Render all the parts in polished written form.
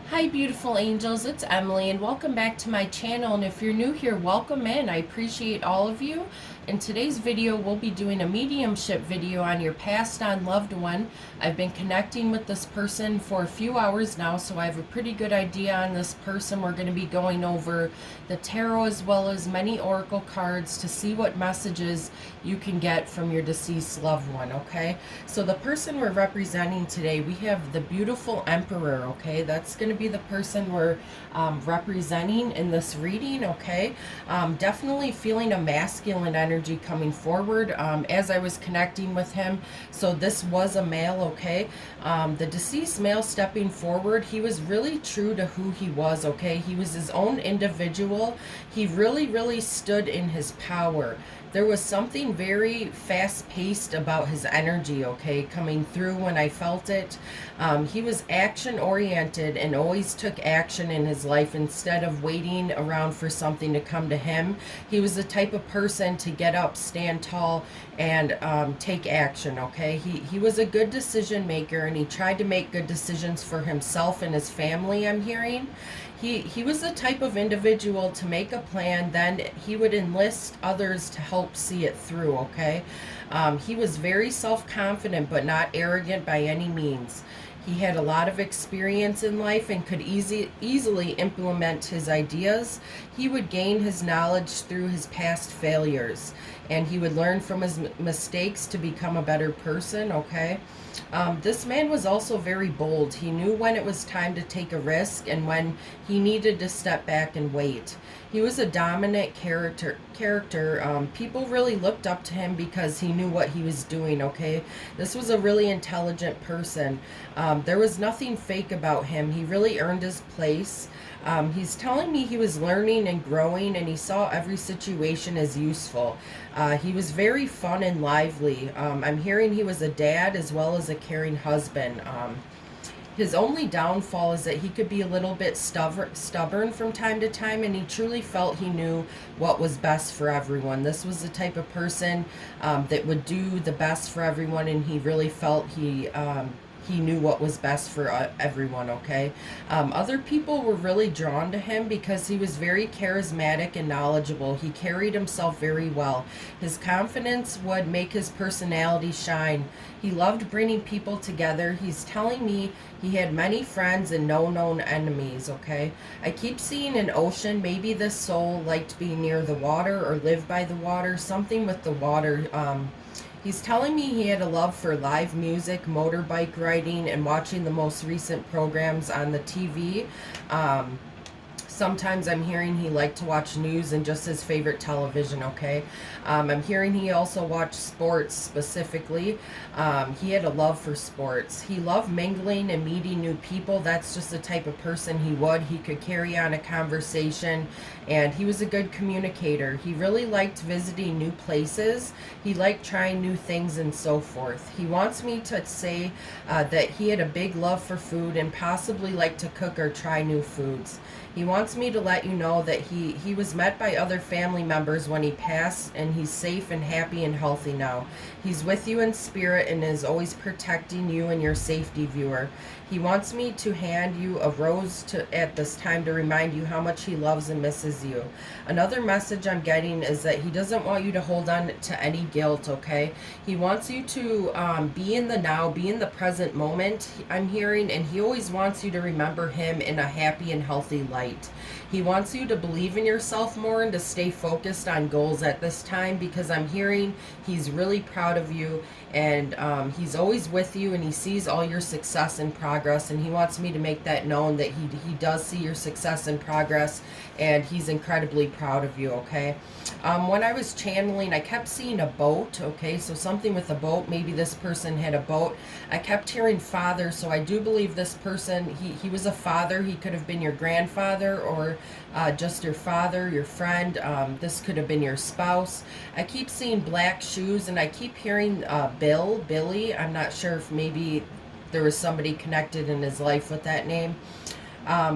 Hi beautiful angels, it's Emily and welcome back to my channel, and if you're new here, welcome in. I appreciate all of you. In today's video, we'll be doing a mediumship video on your passed on loved one. I've been connecting with this person for a few hours now, so I have a pretty good idea on this person. We're going to be going over the tarot as well as many oracle cards to see what messages you can get from your deceased loved one, okay? So the person we're representing today, we have the beautiful Emperor, okay? That's going to be the person we're representing in this reading, okay? Definitely feeling a masculine energy coming forward as I was connecting with him. So this was a male, okay? The deceased male stepping forward, he was really true to who he was, okay? He was his own individual. He really stood in his power. There was something very fast-paced about his energy, okay, coming through when I felt it. He was action-oriented and always took action in his life instead of waiting around for something to come to him. He was the type of person to get up, stand tall, and take action, okay? He was a good decision maker, and he tried to make good decisions for himself and his family, I'm hearing. He was the type of individual to make a plan, then he would enlist others to help see it through, okay? He was very self-confident but not arrogant by any means. He had a lot of experience in life and could easily implement his ideas. He would gain his knowledge through his past failures, and he would learn from his mistakes to become a better person, okay? This man was also very bold. He knew when it was time to take a risk and when he needed to step back and wait. He was a dominant character. People really looked up to him because he knew what he was doing, okay? This was a really intelligent person. There was nothing fake about him. He really earned his place. He's telling me he was learning and growing, and he saw every situation as useful. He was very fun and lively. I'm hearing he was a dad as well as a caring husband. His only downfall is that he could be a little bit stubborn from time to time, and he truly felt he knew what was best for everyone. This was the type of person that would do the best for everyone, and he really felt he knew what was best for everyone, okay? Other people were really drawn to him because he was very charismatic and knowledgeable. He carried himself very well. His confidence would make his personality shine. He loved bringing people together. He's telling me he had many friends and no known enemies, okay? I keep seeing an ocean. Maybe this soul liked being near the water or lived by the water, something with the water. He's telling me he had a love for live music, motorbike riding, and watching the most recent programs on the TV. Sometimes I'm hearing he liked to watch news and just his favorite television, okay? I'm hearing he also watched sports specifically. He had a love for sports. He loved mingling and meeting new people. That's just the type of person he would. He could carry on a conversation, and he was a good communicator. He really liked visiting new places. He liked trying new things and so forth. He wants me to say that he had a big love for food and possibly liked to cook or try new foods. He wants me to let you know that he was met by other family members when he passed, and he's safe and happy and healthy now. He's with you in spirit and is always protecting you and your safety, viewer. He wants me to hand you a rose at this time to remind you how much he loves and misses you. Another message I'm getting is that he doesn't want you to hold on to any guilt, okay? He wants you to be in the now, be in the present moment, I'm hearing, and he always wants you to remember him in a happy and healthy light. He wants you to believe in yourself more and to stay focused on goals at this time, because I'm hearing he's really proud of you, and he's always with you, and he sees all your success and progress, and he wants me to make that known that he does see your success and progress, and he's incredibly proud of you, okay? When I was channeling, I kept seeing a boat, okay? So something with a boat. Maybe this person had a boat. I kept hearing father, so I do believe this person, he was a father. He could have been your grandfather or just your father, your friend. This could have been your spouse. I keep seeing black shoes, and I keep hearing Billy. I'm not sure if maybe there was somebody connected in his life with that name.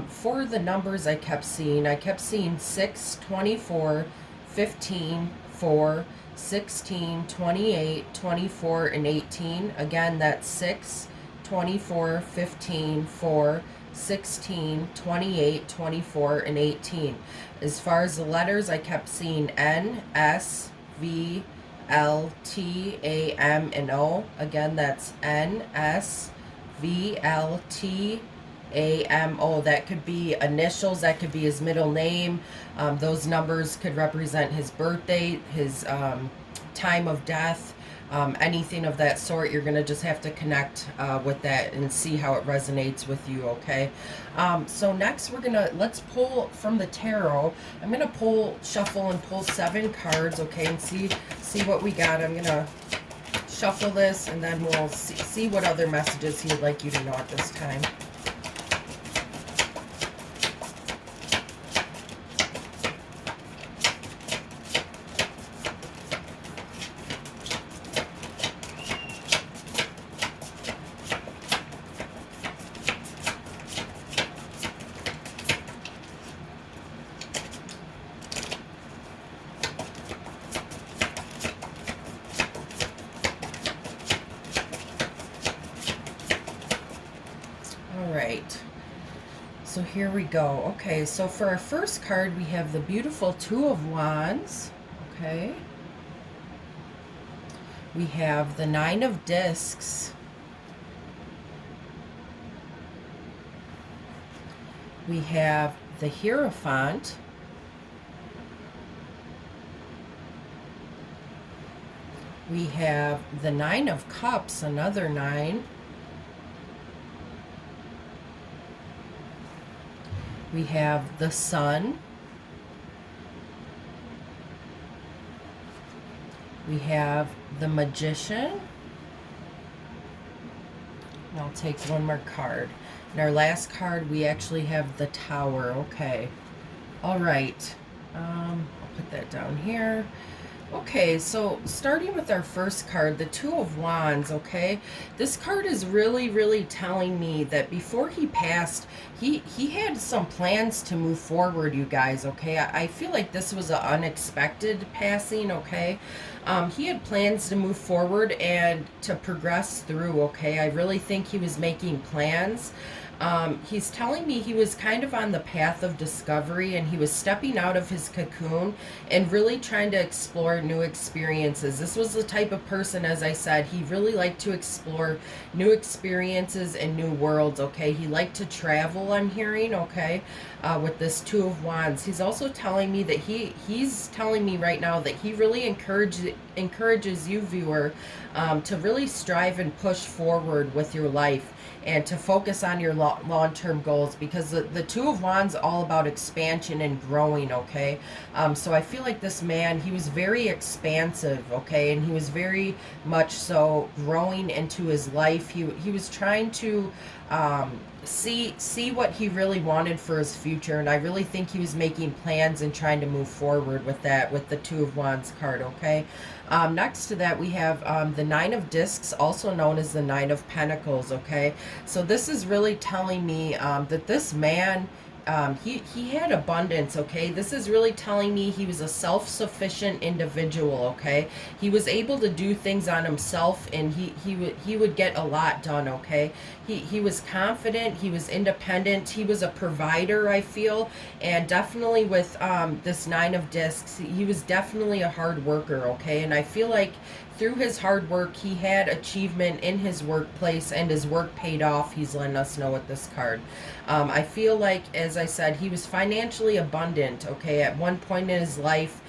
For the numbers I kept seeing 6, 24, 15, 4, 16, 28, 24, and 18. Again, that's 6, 24, 15, 4, 16, 28, 24, and 18. As far as the letters, I kept seeing N, S, V, L, T, A, M, and O. Again, that's N, S, V, L, T, A, M, O. That could be initials, that could be his middle name. Those numbers could represent his birth date, his time of death. Anything of that sort. You're going to just have to connect with that and see how it resonates with you, okay? So next let's pull from the tarot. I'm going to shuffle and pull 7 cards, okay, and see what we got. I'm going to shuffle this, and then we'll see what other messages he would like you to know at this time. Alright, so here we go. Okay, so for our first card, we have the beautiful Two of Wands. Okay. We have the Nine of Discs. We have the Hierophant. We have the Nine of Cups, another 9. We have the Sun. We have the Magician. And I'll take one more card. And our last card, we actually have the Tower. Okay. All right. I'll put that down here. Okay, so starting with our first card, the Two of Wands, okay? This card is really, really telling me that before he passed, he had some plans to move forward, you guys, okay? I feel like this was an unexpected passing, okay? He had plans to move forward and to progress through, okay? I really think he was making plans. He's telling me he was kind of on the path of discovery, and he was stepping out of his cocoon and really trying to explore new experiences. This was the type of person, as I said, he really liked to explore new experiences and new worlds, okay? He liked to travel, I'm hearing, okay, with this Two of Wands. He's also telling me that he's telling me right now that he really encourages you, viewer, to really strive and push forward with your life, and to focus on your long-term goals, because the Two of Wands all about expansion and growing, okay? So I feel like this man, he was very expansive, okay? And he was very much so growing into his life. He was trying to see what he really wanted for his future, and I really think he was making plans and trying to move forward with that, with the Two of Wands card, okay? Next to that, we have the Nine of Discs, also known as the Nine of Pentacles, okay? So this is really telling me that this man, he had abundance, okay? This is really telling me he was a self-sufficient individual, okay? He was able to do things on himself, and he would get a lot done, okay? He was confident, he was independent, he was a provider, I feel, and definitely with this Nine of Discs, he was definitely a hard worker, okay? And I feel like through his hard work, he had achievement in his workplace, and his work paid off. He's letting us know with this card. I feel like, as I said, he was financially abundant, okay? At one point in his life,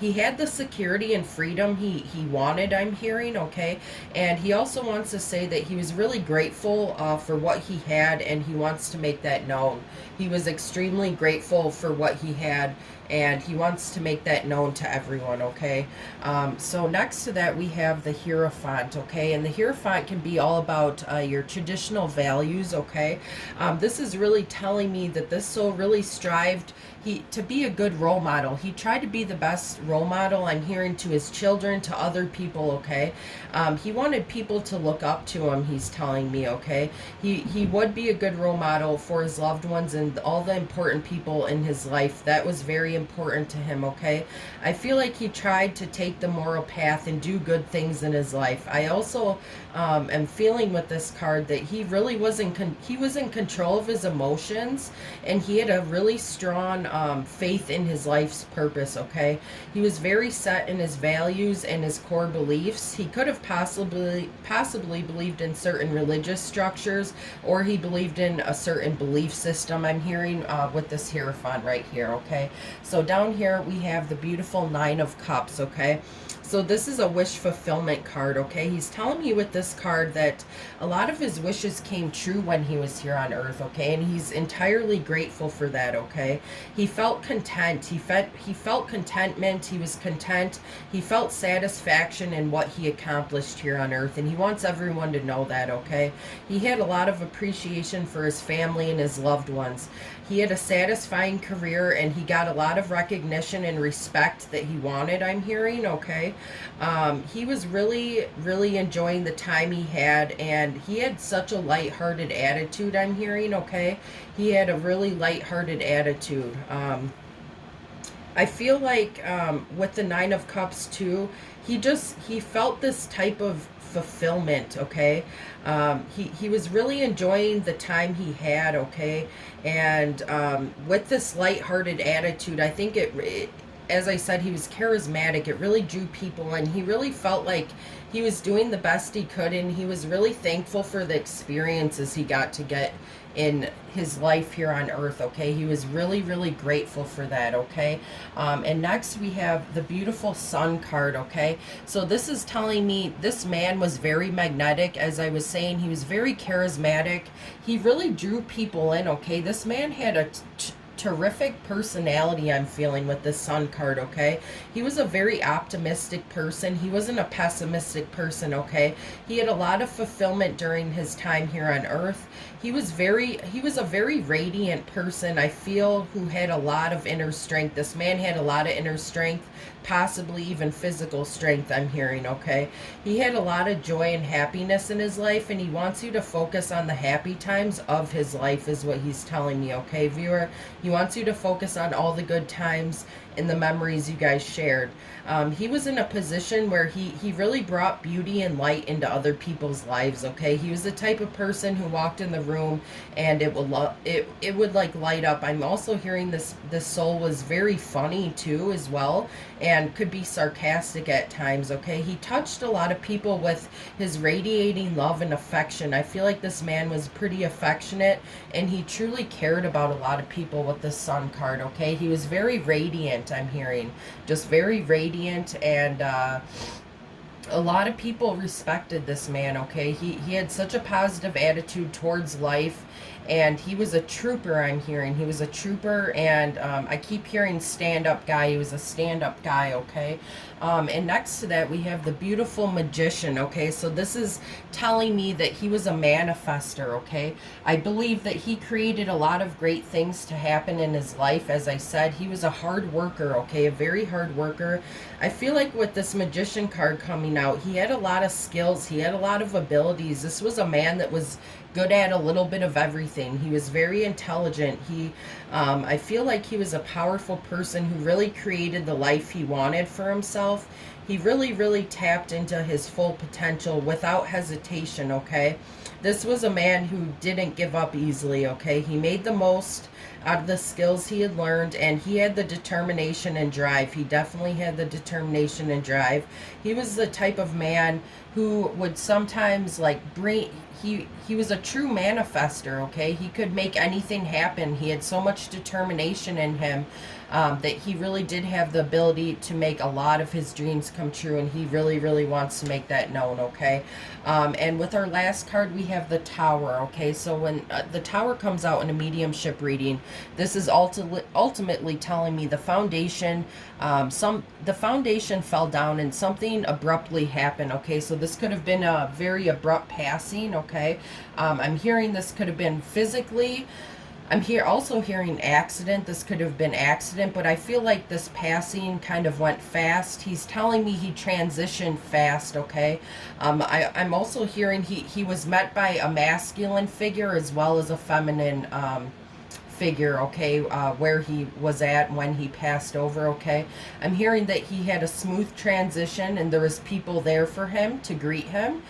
he had the security and freedom he wanted, I'm hearing, okay? And he also wants to say that he was really grateful for what he had, and he wants to make that known. He was extremely grateful for what he had, and he wants to make that known to everyone, okay? So next to that, we have the Hierophant, okay? And the Hierophant can be all about your traditional values, okay? This is really telling me that this soul really strived to be a good role model. He tried to be the best role model, I'm hearing, to his children, to other people, okay? He wanted people to look up to him, he's telling me, okay? He would be a good role model for his loved ones and all the important people in his life. That was very important to him, okay? I feel like he tried to take the moral path and do good things in his life. I also am feeling with this card that he really was he was in control of his emotions, and he had a really strong faith in his life's purpose, okay? He was very set in his values and his core beliefs. He could have possibly believed in certain religious structures, or he believed in a certain belief system. I'm hearing with this Hierophant right here, okay? So down here we have the beautiful Nine of Cups, okay? So this is a wish fulfillment card, okay? He's telling me with this card that a lot of his wishes came true when he was here on Earth, okay? And he's entirely grateful for that, okay? He felt content. He felt contentment. He was content. He felt satisfaction in what he accomplished here on Earth, and he wants everyone to know that, okay? He had a lot of appreciation for his family and his loved ones. He had a satisfying career, and he got a lot of recognition and respect that he wanted, I'm hearing, okay? He was really, really enjoying the time he had, and he had such a lighthearted attitude, I'm hearing, okay? He had a really lighthearted attitude. I feel like with the Nine of Cups too, he felt this type of fulfillment, okay? He was really enjoying the time he had, okay? And with this lighthearted attitude, I think as I said, he was charismatic. It really drew people, and he really felt like he was doing the best he could, and he was really thankful for the experiences he got to get in his life here on Earth, okay? He was really, really grateful for that, okay? And next we have the beautiful Sun card, okay? So this is telling me this man was very magnetic. As I was saying, he was very charismatic. He really drew people in, okay? This man had a terrific personality, I'm feeling with this Sun card, okay? He was a very optimistic person. He wasn't a pessimistic person, okay? He had a lot of fulfillment during his time here on Earth. He was a very radiant person, I feel, who had a lot of inner strength. This man had a lot of inner strength, possibly even physical strength, I'm hearing, okay? He had a lot of joy and happiness in his life, and he wants you to focus on the happy times of his life is what he's telling me, okay, viewer? He wants you to focus on all the good times and the memories you guys shared. He was in a position where he really brought beauty and light into other people's lives, okay? He was the type of person who walked in the room and it would like light up. I'm also hearing this soul was very funny too as well, and could be sarcastic at times, okay? He touched a lot of people with his radiating love and affection. I feel like this man was pretty affectionate, and he truly cared about a lot of people with the Sun card, okay? He was very radiant, I'm hearing. Just very radiant, and a lot of people respected this man, okay? He had such a positive attitude towards life, and he was a trooper, I'm hearing. He was a trooper, and I keep hearing stand-up guy. He was a stand-up guy, okay? And next to that, we have the beautiful Magician, okay? So this is telling me that he was a manifester, okay? I believe that he created a lot of great things to happen in his life. As I said, he was a hard worker, okay? A very hard worker. I feel like with this Magician card coming out, he had a lot of skills. He had a lot of abilities. This was a man that was good at a little bit of everything. He was very intelligent. I feel like he was a powerful person who really created the life he wanted for himself. He really, really tapped into his full potential without hesitation, okay? This was a man who didn't give up easily, okay? He made the most out of the skills he had learned, and he had the determination and drive. He definitely had the determination and drive. He was the type of man who would sometimes like he was a true manifester, okay? He could make anything happen. He had so much determination in him that he really did have the ability to make a lot of his dreams come true, and he really, really wants to make that known, okay? And with our last card, we have the Tower, okay? So when the Tower comes out in a mediumship reading, this is ultimately telling me the foundation, the foundation fell down and something abruptly happened, okay? So this could have been a very abrupt passing, okay? I'm hearing this could have been physically. I'm also hearing accident. This could have been accident, but I feel like this passing kind of went fast. He's telling me he transitioned fast, okay? I'm also hearing he was met by a masculine figure as well as a feminine figure, okay, where he was at when he passed over, okay. I'm hearing that he had a smooth transition and there was people there for him to greet him.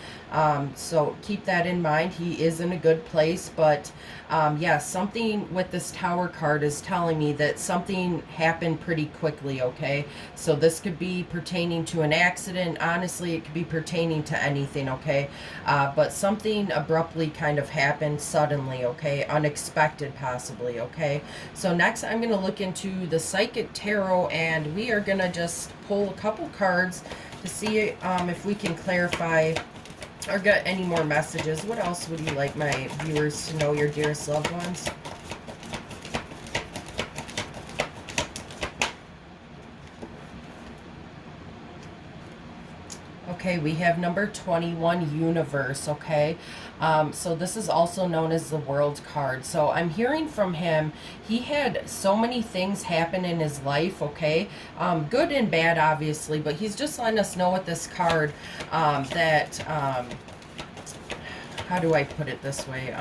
So keep that in mind. He is in a good place, but yes, something with this Tower card is telling me that something happened pretty quickly, okay? So this could be pertaining to an accident. Honestly, it could be pertaining to anything, okay? But something abruptly kind of happened suddenly, okay? Unexpected, possibly, okay? So next, I'm going to look into the Psychic Tarot, and we are going to just pull a couple cards to see if we can clarify or get any more messages. What else would you like my viewers to know, your dearest loved ones? Okay, we have number 21, Universe, okay? So this is also known as the World card. So I'm hearing from him, he had so many things happen in his life, okay? Good and bad, obviously, but he's just letting us know with this card that, how do I put it this way?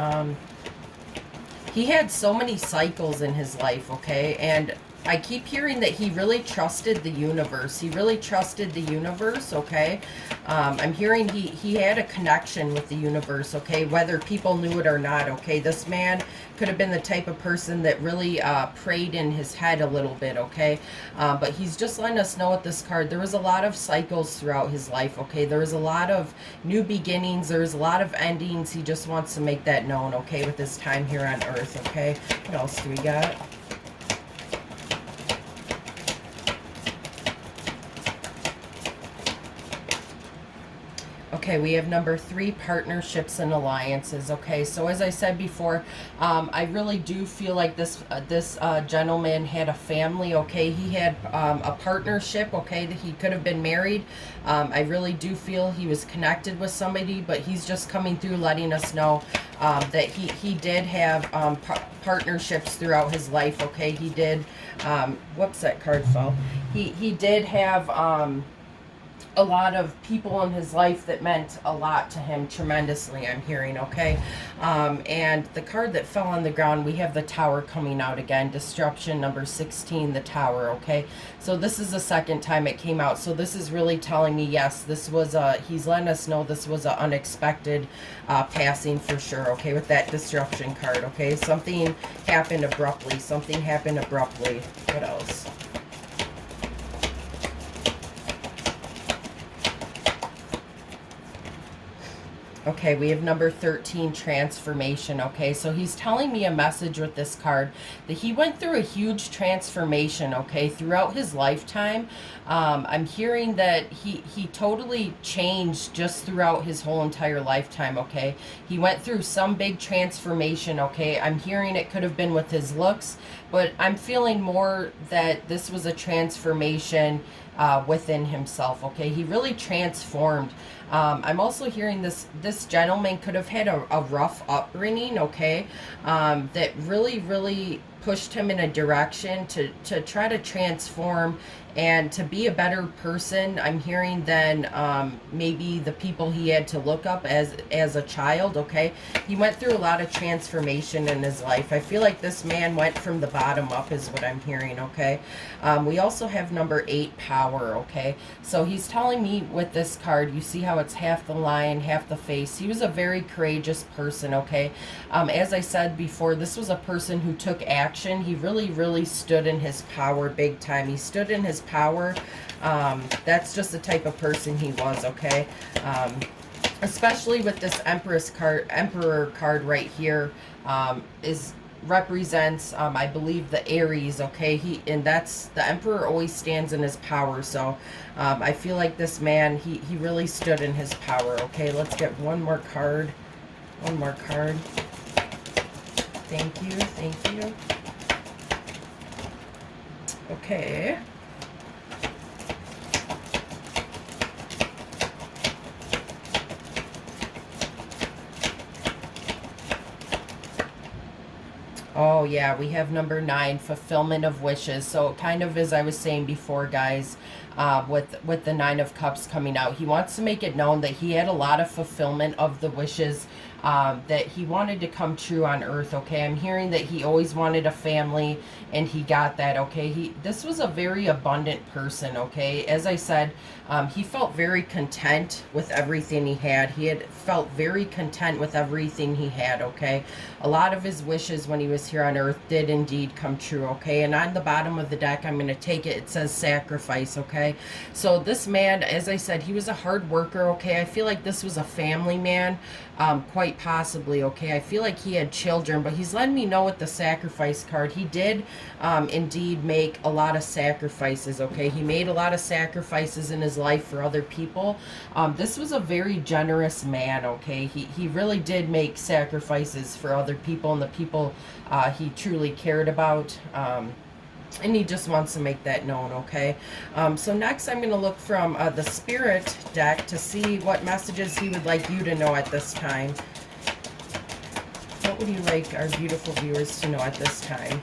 He had so many cycles in his life, okay? And I keep hearing that he really trusted the universe. He really trusted the universe, okay? I'm hearing he had a connection with the universe, okay? Whether people knew it or not, okay? This man could have been the type of person that really prayed in his head a little bit, okay? But he's just letting us know with this card, there was a lot of cycles throughout his life, okay? There was a lot of new beginnings. There's a lot of endings. He just wants to make that known, okay, with his time here on Earth, okay? What else do we got? Okay, we have number 3, partnerships and alliances. Okay, so as I said before, I really do feel like this gentleman had a family. Okay, he had a partnership. Okay, that he could have been married. I really do feel he was connected with somebody, but he's just coming through letting us know that he did have partnerships throughout his life. Okay, he did. Whoops, that card fell. He did have a lot of people in his life that meant a lot to him tremendously, I'm hearing, okay? And the card that fell on the ground, we have the Tower coming out again. Disruption, number 16, the Tower, okay? So this is the second time it came out. So this is really telling me, yes, this was he's letting us know this was an unexpected passing for sure, okay, with that Disruption card, okay? Something happened abruptly. Something happened abruptly. What else? Okay, we have number 13, transformation. Okay, so he's telling me a message with this card that he went through a huge transformation, okay, throughout his lifetime. I'm hearing that he totally changed just throughout his whole entire lifetime, okay? He went through some big transformation, okay? I'm hearing it could have been with his looks, but I'm feeling more that this was a transformation within himself, okay? He really transformed. I'm also hearing this gentleman could have had a rough upbringing, okay? That really pushed him in a direction to try to transform and to be a better person, I'm hearing, than maybe the people he had to look up as a child, okay? He went through a lot of transformation in his life. I feel like this man went from the bottom up is what I'm hearing, okay? We also have number 8, power, okay? So he's telling me with this card, you see how it's half the lion, half the face. He was a very courageous person, okay? As I said before, this was a person who took action. He really stood in his power big time. He stood in his power. That's just the type of person he was, okay? Especially with this emperor card right here, represents I believe the Aries, okay? And that's the emperor always stands in his power. So I feel like this man, he really stood in his power, okay? Let's get one more card. Thank you. Okay. Oh yeah, we have number 9, fulfillment of wishes. So kind of as I was saying before, guys, with the 9 of Cups coming out, he wants to make it known that he had a lot of fulfillment of the wishes that he wanted to come true on earth, okay? I'm hearing that he always wanted a family, and he got that, okay? This was a very abundant person, okay? As I said, he felt very content with everything he had. He had felt very content with everything he had, okay? A lot of his wishes when he was here on earth did indeed come true, okay? And on the bottom of the deck, I'm going to take it, it says sacrifice, okay? So this man, as I said, he was a hard worker, okay? I feel like this was a family man, quite possibly, okay? I feel like he had children, but he's letting me know with the sacrifice card, he did indeed make a lot of sacrifices, okay? He made a lot of sacrifices in his life for other people. This was a very generous man, okay? He really did make sacrifices for other people and the people he truly cared about. And he just wants to make that known, okay? So next I'm going to look from the Spirit deck to see what messages he would like you to know at this time. What would you like our beautiful viewers to know at this time?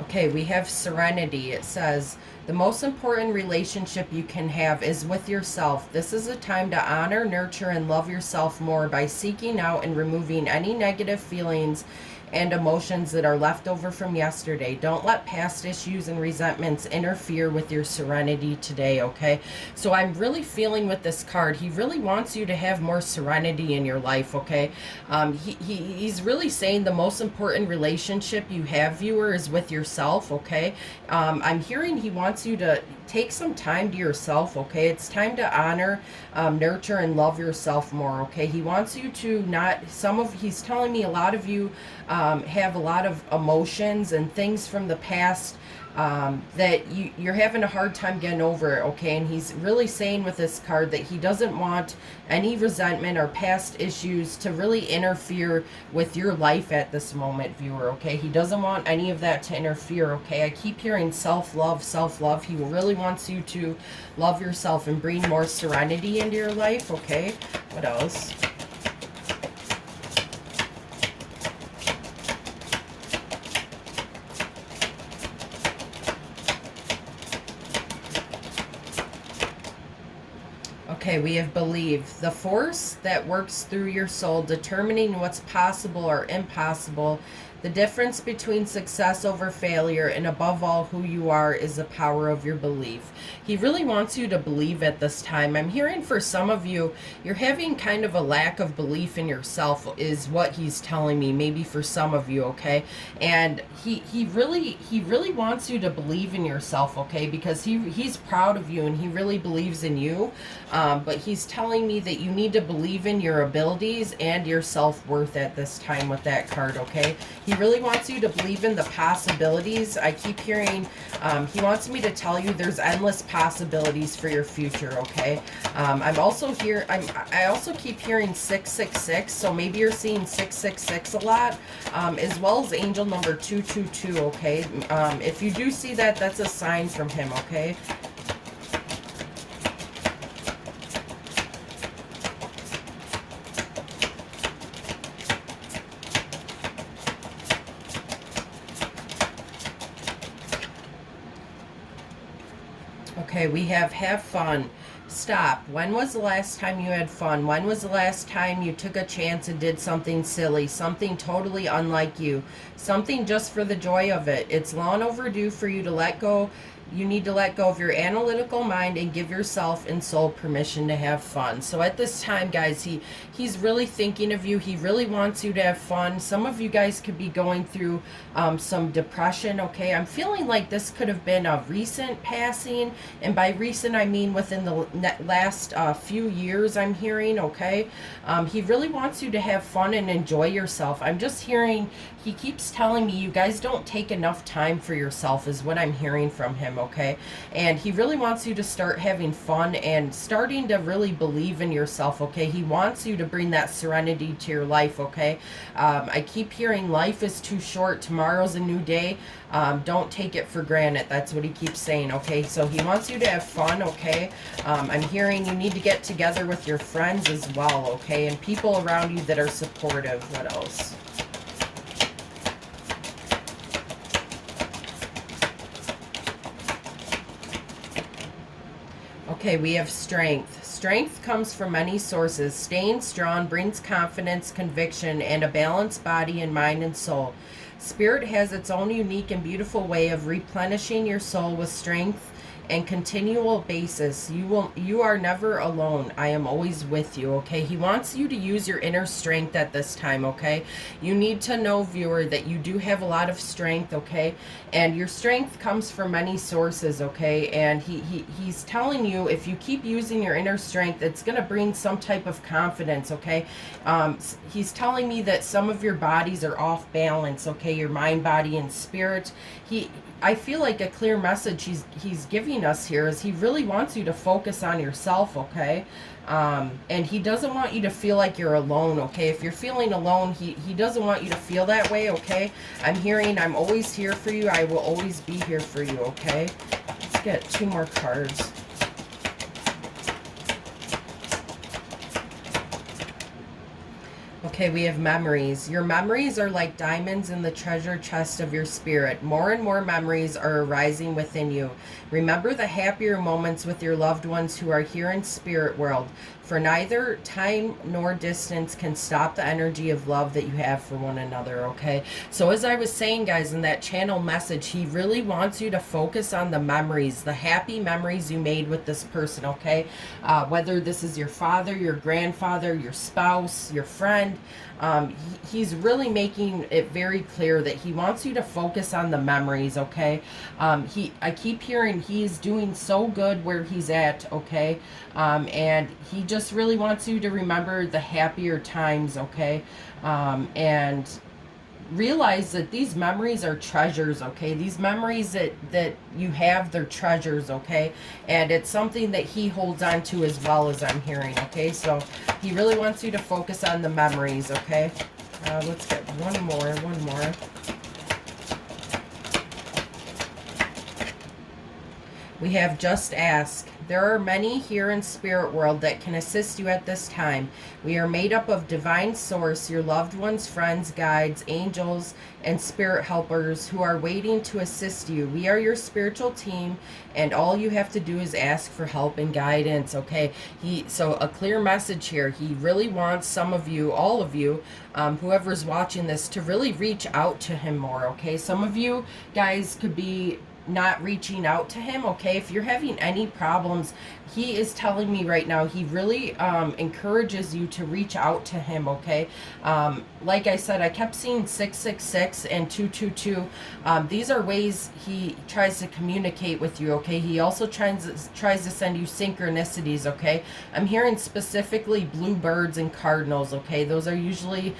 Okay, we have Serenity. It says, the most important relationship you can have is with yourself. This is a time to honor, nurture, and love yourself more by seeking out and removing any negative feelings and emotions that are left over from yesterday. Don't let past issues and resentments interfere with your serenity today, okay? So I'm really feeling with this card, he really wants you to have more serenity in your life, okay? He's really saying the most important relationship you have, viewer, is with yourself, okay? I'm hearing he wants you to take some time to yourself, okay? It's time to honor, nurture, and love yourself more, okay? He wants you to not, he's telling me a lot of you have a lot of emotions and things from the past that you're having a hard time getting over, okay? And he's really saying with this card that he doesn't want any resentment or past issues to really interfere with your life at this moment, viewer, okay? He doesn't want any of that to interfere, okay? I keep hearing self-love, self-love. He really wants you to love yourself and bring more serenity into your life, okay? What else? Okay, we have believe. The force that works through your soul, determining what's possible or impossible. The difference between success over failure, and above all, who you are, is the power of your belief. He really wants you to believe at this time. I'm hearing for some of you, you're having kind of a lack of belief in yourself, is what he's telling me, maybe for some of you, okay? And he really wants you to believe in yourself, okay? Because he's proud of you and he really believes in you. But he's telling me that you need to believe in your abilities and your self-worth at this time with that card, okay? He really wants you to believe in the possibilities. I keep hearing, he wants me to tell you there's endless possibilities for your future, okay? I'm also here, I also keep hearing 666, so maybe you're seeing 666 a lot, as well as angel number 222, okay? If you do see that, that's a sign from him, okay? Okay, we have fun. Stop. When was the last time you had fun? When was the last time you took a chance and did something silly, something totally unlike you, something just for the joy of it? It's long overdue for you to let go. You need to let go of your analytical mind and give yourself and soul permission to have fun. So at this time, guys, he's really thinking of you. He really wants you to have fun. Some of you guys could be going through some depression, okay? I'm feeling like this could have been a recent passing, and by recent I mean within the last few years, I'm hearing, okay? He really wants you to have fun and enjoy yourself. I'm just hearing, he keeps telling me you guys don't take enough time for yourself is what I'm hearing from him, okay? And he really wants you to start having fun and starting to really believe in yourself, okay? He wants you to bring that serenity to your life, okay? I keep hearing life is too short. Tomorrow's a new day. Don't take it for granted. That's what he keeps saying, okay? So he wants you to have fun, okay? I'm hearing you need to get together with your friends as well, okay? And people around you that are supportive. What else? Okay, we have strength. Strength comes from many sources. Staying strong brings confidence, conviction, and a balanced body and mind and soul. Spirit has its own unique and beautiful way of replenishing your soul with strength and continual basis. You are never alone. I am always with you, okay? He wants you to use your inner strength at this time, okay? You need to know, viewer, that you do have a lot of strength, okay? And your strength comes from many sources, okay? And he's telling you, if you keep using your inner strength, it's going to bring some type of confidence, okay? He's telling me that some of your bodies are off balance, okay? Your mind, body, and spirit. I feel like a clear message he's giving us here is he really wants you to focus on yourself, okay? And he doesn't want you to feel like you're alone, okay? If you're feeling alone, he doesn't want you to feel that way, okay? I'm hearing, I'm always here for you. I will always be here for you, okay? Let's get 2 more cards. Okay, we have memories. Your memories are like diamonds in the treasure chest of your spirit. More and more memories are arising within you. Remember the happier moments with your loved ones who are here in spirit world, for neither time nor distance can stop the energy of love that you have for one another, okay? So as I was saying, guys, in that channel message, he really wants you to focus on the memories, the happy memories you made with this person, okay? Whether this is your father, your grandfather, your spouse, your friend, he's really making it very clear that he wants you to focus on the memories, okay? I keep hearing he's doing so good where he's at, okay? And he just really wants you to remember the happier times, okay? And realize that these memories are treasures, okay? These memories that you have, they're treasures, okay? And it's something that he holds on to as well, as I'm hearing, okay? So he really wants you to focus on the memories, okay? Let's get one more. We have just ask. There are many here in spirit world that can assist you at this time. We are made up of divine source, your loved ones, friends, guides, angels, and spirit helpers who are waiting to assist you. We are your spiritual team, and all you have to do is ask for help and guidance, okay? So a clear message here. He really wants some of you, all of you, whoever's watching this, to really reach out to him more, okay? Some of you guys could be not reaching out to him, okay? If you're having any problems, he is telling me right now, he really encourages you to reach out to him, okay? Like I said, I kept seeing 666 and 222. These are ways he tries to communicate with you, okay? He also tries to send you synchronicities, okay? I'm hearing specifically bluebirds and cardinals, okay? Those are usually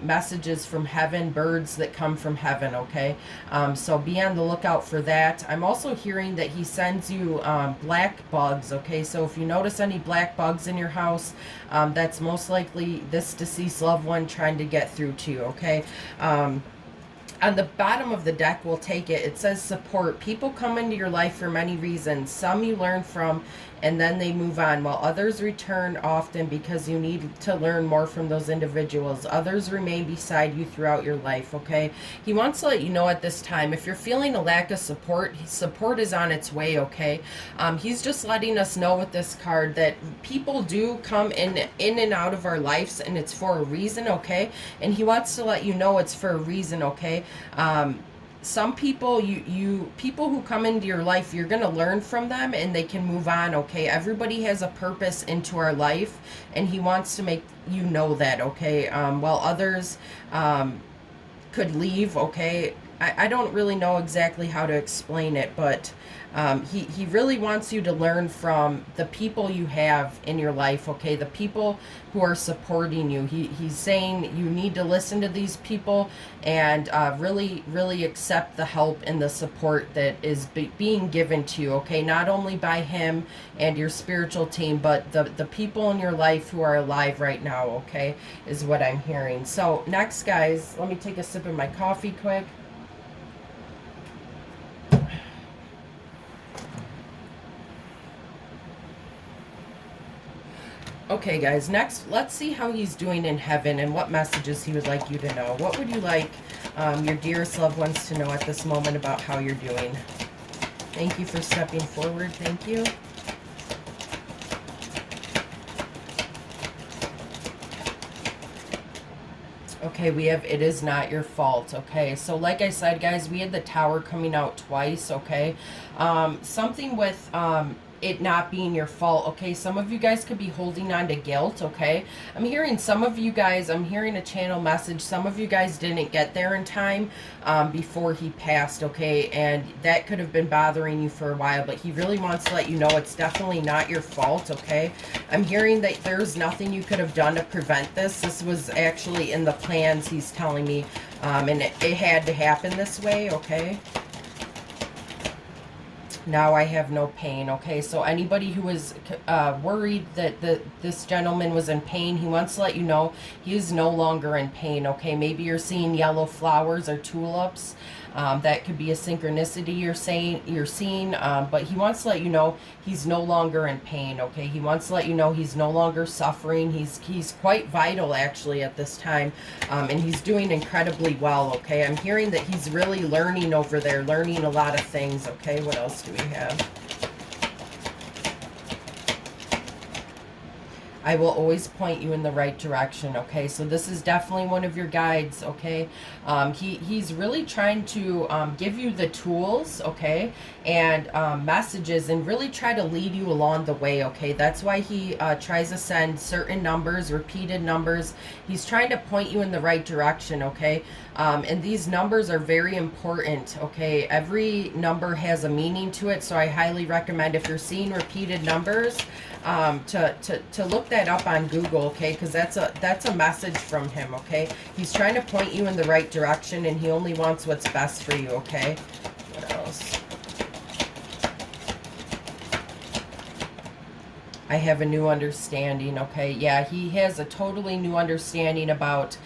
messages from heaven, birds that come from heaven, okay? So be on the lookout for that. I'm also hearing that he sends you black bugs, okay? So if you notice any black bugs in your house, that's most likely this deceased loved one trying to get through to you, okay? On the bottom of the deck, we'll take it. It says support. People come into your life for many reasons. Some you learn from, and then they move on, while others return often because you need to learn more from those individuals. Others remain beside you throughout your life, okay? He wants to let you know at this time, if you're feeling a lack of support, support is on its way, okay? He's just letting us know with this card that people do come in and out of our lives, and it's for a reason, okay? And he wants to let you know it's for a reason, okay? Some people, people who come into your life, you're going to learn from them and they can move on, okay? Everybody has a purpose into our life, and he wants to make you know that, okay? While others could leave, okay? I don't really know exactly how to explain it, but he really wants you to learn from the people you have in your life, okay? The people who are supporting you. He's saying you need to listen to these people and really accept the help and the support that is being given to you, okay? Not only by him and your spiritual team, but the people in your life who are alive right now, okay, is what I'm hearing. So next, guys, let me take a sip of my coffee quick. Okay, guys, next, let's see how he's doing in heaven and what messages he would like you to know. What would you like your dearest loved ones to know at this moment about how you're doing? Thank you for stepping forward. Thank you. Okay, we have it is not your fault. Okay, so like I said, guys, we had the Tower coming out twice. Okay, something with it not being your fault. Okay, some of you guys could be holding on to guilt. Okay, I'm hearing some of you guys, I'm hearing a channel message, some of you guys didn't get there in time before he passed. Okay, and that could have been bothering you for a while, but he really wants to let you know it's definitely not your fault. Okay, I'm hearing that there's nothing you could have done to prevent this. This was actually in the plans, he's telling me, and it had to happen this way. Okay, now I have no pain. Okay, so anybody who is worried that this gentleman was in pain, he wants to let you know he is no longer in pain. Okay, maybe you're seeing yellow flowers or tulips. That could be a synchronicity you're seeing, but he wants to let you know he's no longer in pain. Okay, he wants to let you know he's no longer suffering. He's quite vital actually at this time, and he's doing incredibly well. Okay, I'm hearing that he's really learning over there, learning a lot of things. Okay, what else do we have? I will always point you in the right direction. Okay, so this is definitely one of your guides. Okay, he's really trying to give you the tools, okay, and messages, and really try to lead you along the way. Okay, that's why he tries to send certain numbers, repeated numbers. He's trying to point you in the right direction. Okay, and these numbers are very important. Okay, every number has a meaning to it, so I highly recommend, if you're seeing repeated numbers, to look that up on Google. Okay, because that's a message from him. Okay, he's trying to point you in the right direction, and he only wants what's best for you. Okay, what else? I have a new understanding. Okay, yeah, he has a totally new understanding about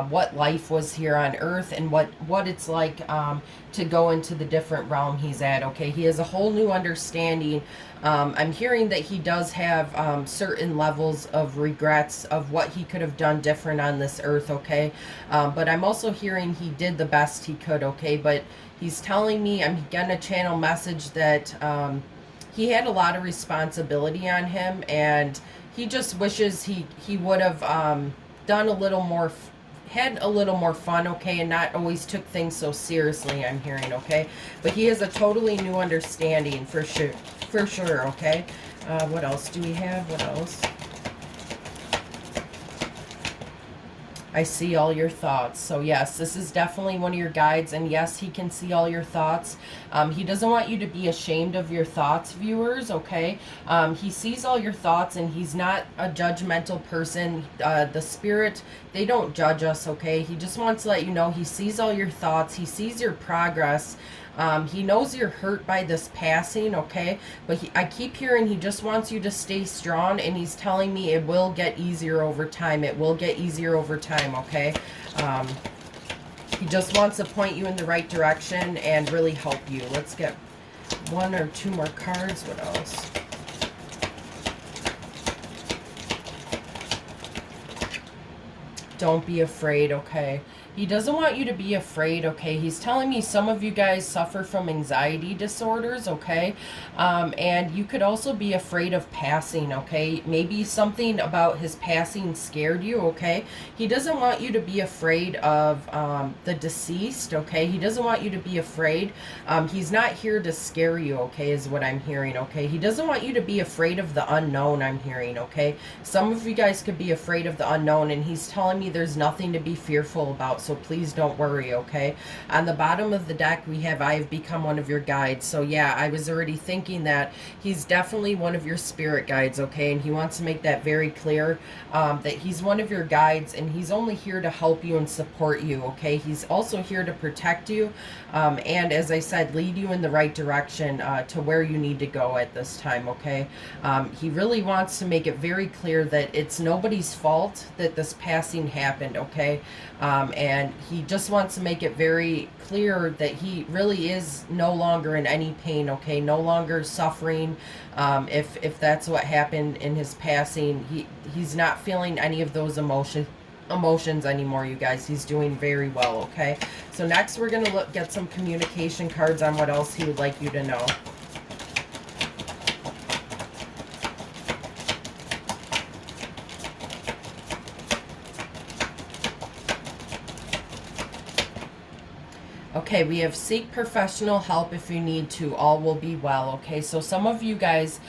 what life was here on earth, and what it's like to go into the different realm he's at. Okay, he has a whole new understanding. I'm hearing that he does have certain levels of regrets of what he could have done different on this earth. Okay, but I'm also hearing he did the best he could. Okay, but he's telling me, I'm getting a channel message that he had a lot of responsibility on him, and he just wishes he would have done a little more, had a little more fun. Okay, and not always took things so seriously, I'm hearing. Okay, but he has a totally new understanding for sure. Okay, what else do we have? What else? I see all your thoughts. So yes, this is definitely one of your guides, and yes, he can see all your thoughts. He doesn't want you to be ashamed of your thoughts, viewers. Okay, he sees all your thoughts, and he's not a judgmental person. The spirit, they don't judge us. Okay, he just wants to let you know he sees all your thoughts, he sees your progress. He knows you're hurt by this passing. Okay, but I keep hearing he just wants you to stay strong, and he's telling me it will get easier over time. It will get easier over time. Okay, he just wants to point you in the right direction and really help you. Let's get one or two more cards. What else? Don't be afraid. Okay, he doesn't want you to be afraid. Okay, he's telling me some of you guys suffer from anxiety disorders. Okay, and you could also be afraid of passing. Okay, maybe something about his passing scared you. Okay, he doesn't want you to be afraid of the deceased. Okay, he doesn't want you to be afraid. He's not here to scare you. Okay, is what I'm hearing. Okay, he doesn't want you to be afraid of the unknown, I'm hearing. Okay, some of you guys could be afraid of the unknown, and he's telling me there's nothing to be fearful about, so please don't worry. Okay, on the bottom of the deck we have, I have become one of your guides. So yeah, I was already thinking that he's definitely one of your spirit guides. Okay, and he wants to make that very clear, that he's one of your guides, and he's only here to help you and support you. Okay, he's also here to protect you, and as I said, lead you in the right direction to where you need to go at this time. Okay, he really wants to make it very clear that it's nobody's fault that this passing happened. Okay, and he just wants to make it very clear that he really is no longer in any pain. Okay, no longer suffering. If that's what happened in his passing, he's not feeling any of those emotions anymore, you guys. He's doing very well. Okay, so next we're gonna get some communication cards on what else he would like you to know. Okay, we have seek professional help if you need to. All will be well. Okay, so some of you guys,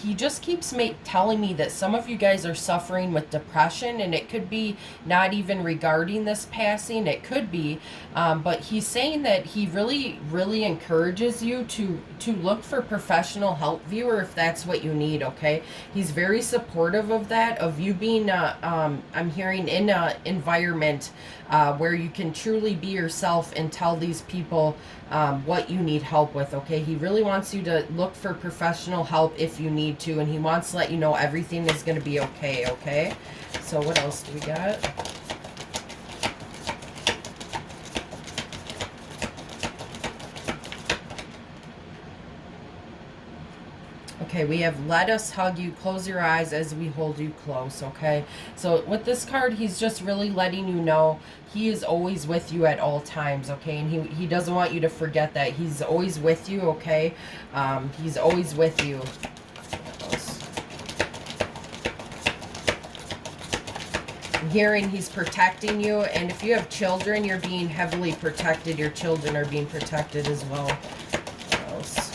he just keeps telling me that some of you guys are suffering with depression, and it could be not even regarding this passing. It could be, but he's saying that he really, really encourages you to look for professional help, viewer, if that's what you need. Okay, he's very supportive of that, of you being, I'm hearing, in an environment where you can truly be yourself and tell these people what you need help with. Okay, he really wants you to look for professional help if you need to, and he wants to let you know everything is going to be okay. Okay, so what else do we got? Okay, we have let us hug you, close your eyes as we hold you close. Okay, so with this card, he's just really letting you know he is always with you at all times. Okay, and he doesn't want you to forget that. He's always with you. Okay, he's always with you. I'm hearing he's protecting you, and if you have children, you're being heavily protected. Your children are being protected as well. What else?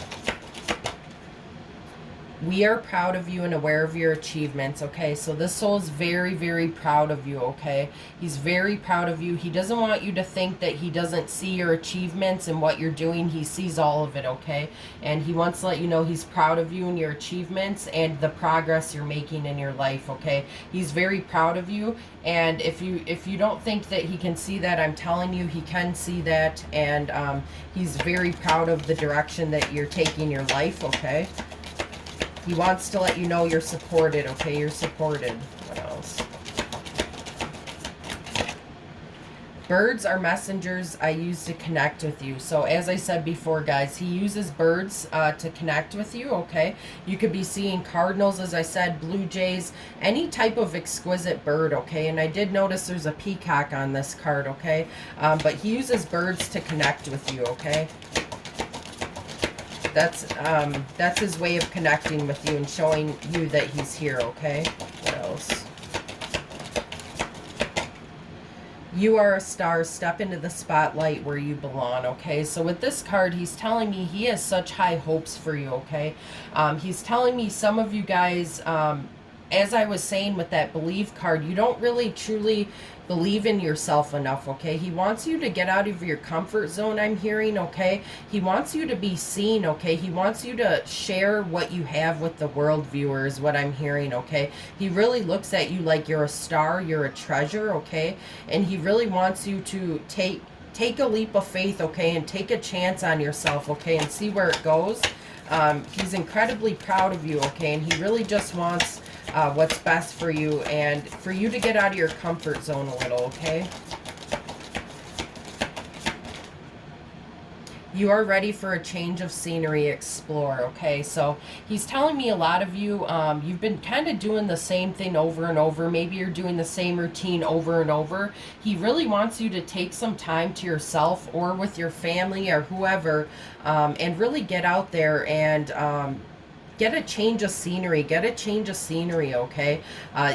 We are proud of you and aware of your achievements. Okay, so this soul is very, very proud of you. Okay, he's very proud of you. He doesn't want you to think that he doesn't see your achievements and what you're doing. He sees all of it. Okay, and he wants to let you know he's proud of you and your achievements and the progress you're making in your life. Okay, he's very proud of you, and if you don't think that he can see that, I'm telling you he can see that, and he's very proud of the direction that you're taking your life. Okay, he wants to let you know you're supported. Okay, you're supported. What else? Birds are messengers I use to connect with you. So as I said before, guys, he uses birds to connect with you. Okay, you could be seeing cardinals, as I said, blue jays, any type of exquisite bird. Okay, and I did notice there's a peacock on this card. Okay, but he uses birds to connect with you. Okay, that's his way of connecting with you and showing you that he's here. Okay, what else? You are a star. Step into the spotlight where you belong. Okay, so with this card, he's telling me he has such high hopes for you. Okay, he's telling me some of you guys, as I was saying with that believe card, you don't really truly believe in yourself enough. Okay, he wants you to get out of your comfort zone, I'm hearing. Okay, he wants you to be seen. Okay, he wants you to share what you have with the world, viewers, what I'm hearing. Okay, he really looks at you like you're a star, you're a treasure. Okay, and he really wants you to take a leap of faith. Okay, and take a chance on yourself. Okay, and see where it goes. He's incredibly proud of you. Okay, and he really just wants what's best for you and for you to get out of your comfort zone a little. Okay, you are ready for a change of scenery. Explore. Okay, so he's telling me a lot of you, you've been kind of doing the same thing over and over. Maybe you're doing the same routine over and over. He really wants you to take some time to yourself or with your family or whoever, and really get out there and get a change of scenery. Get a change of scenery. Okay,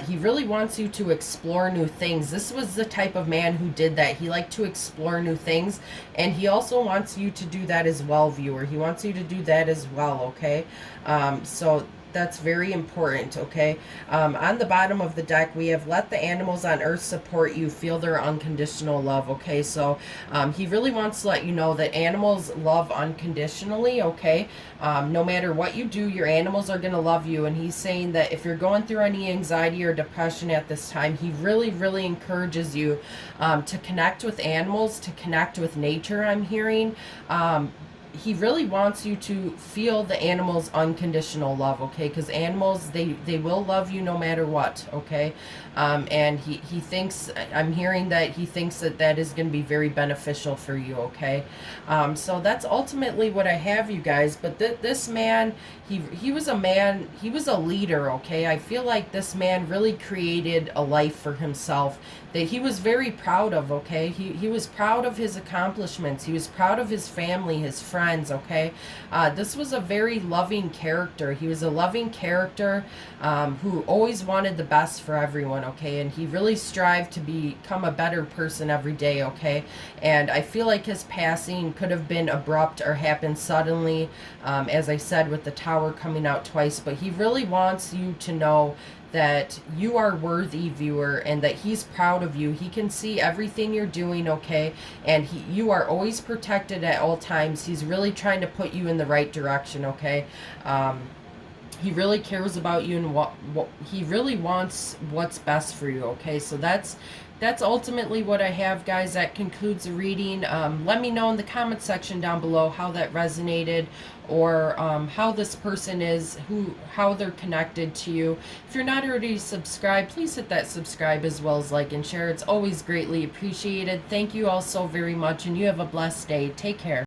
he really wants you to explore new things. This was the type of man who did that. He liked to explore new things, and he also wants you to do that as well, viewer. He wants you to do that as well. Okay, so that's very important. Okay, on the bottom of the deck we have let the animals on earth support you, feel their unconditional love. Okay, so he really wants to let you know that animals love unconditionally. Okay, no matter what you do, your animals are going to love you, and he's saying that if you're going through any anxiety or depression at this time, he really, really encourages you to connect with animals, to connect with nature. I'm hearing he really wants you to feel the animals' unconditional love. Okay, because animals, they will love you no matter what. Okay, and he thinks, I'm hearing that he thinks that that is going to be very beneficial for you. Okay, so that's ultimately what I have, you guys. But this man, he was a man, he was a leader. Okay, I feel like this man really created a life for himself that he was very proud of. Okay, he was proud of his accomplishments. He was proud of his family, his friends. friends, okay? This was a very loving character. He was a loving character who always wanted the best for everyone, okay? And he really strived to become a better person every day, okay? And I feel like his passing could have been abrupt or happened suddenly, as I said, with the Tower coming out twice, but he really wants you to know that you are worthy, viewer, and that he's proud of you. He can see everything you're doing, okay? And you are always protected at all times. He's really trying to put you in the right direction, okay? He really cares about you, and what he really wants what's best for you, okay? So that's ultimately what I have, guys. That concludes the reading. Let me know in the comment section down below how that resonated, or how this person is, how they're connected to you. If you're not already subscribed, please hit that subscribe as well as like and share. It's always greatly appreciated. Thank you all so very much, and you have a blessed day. Take care.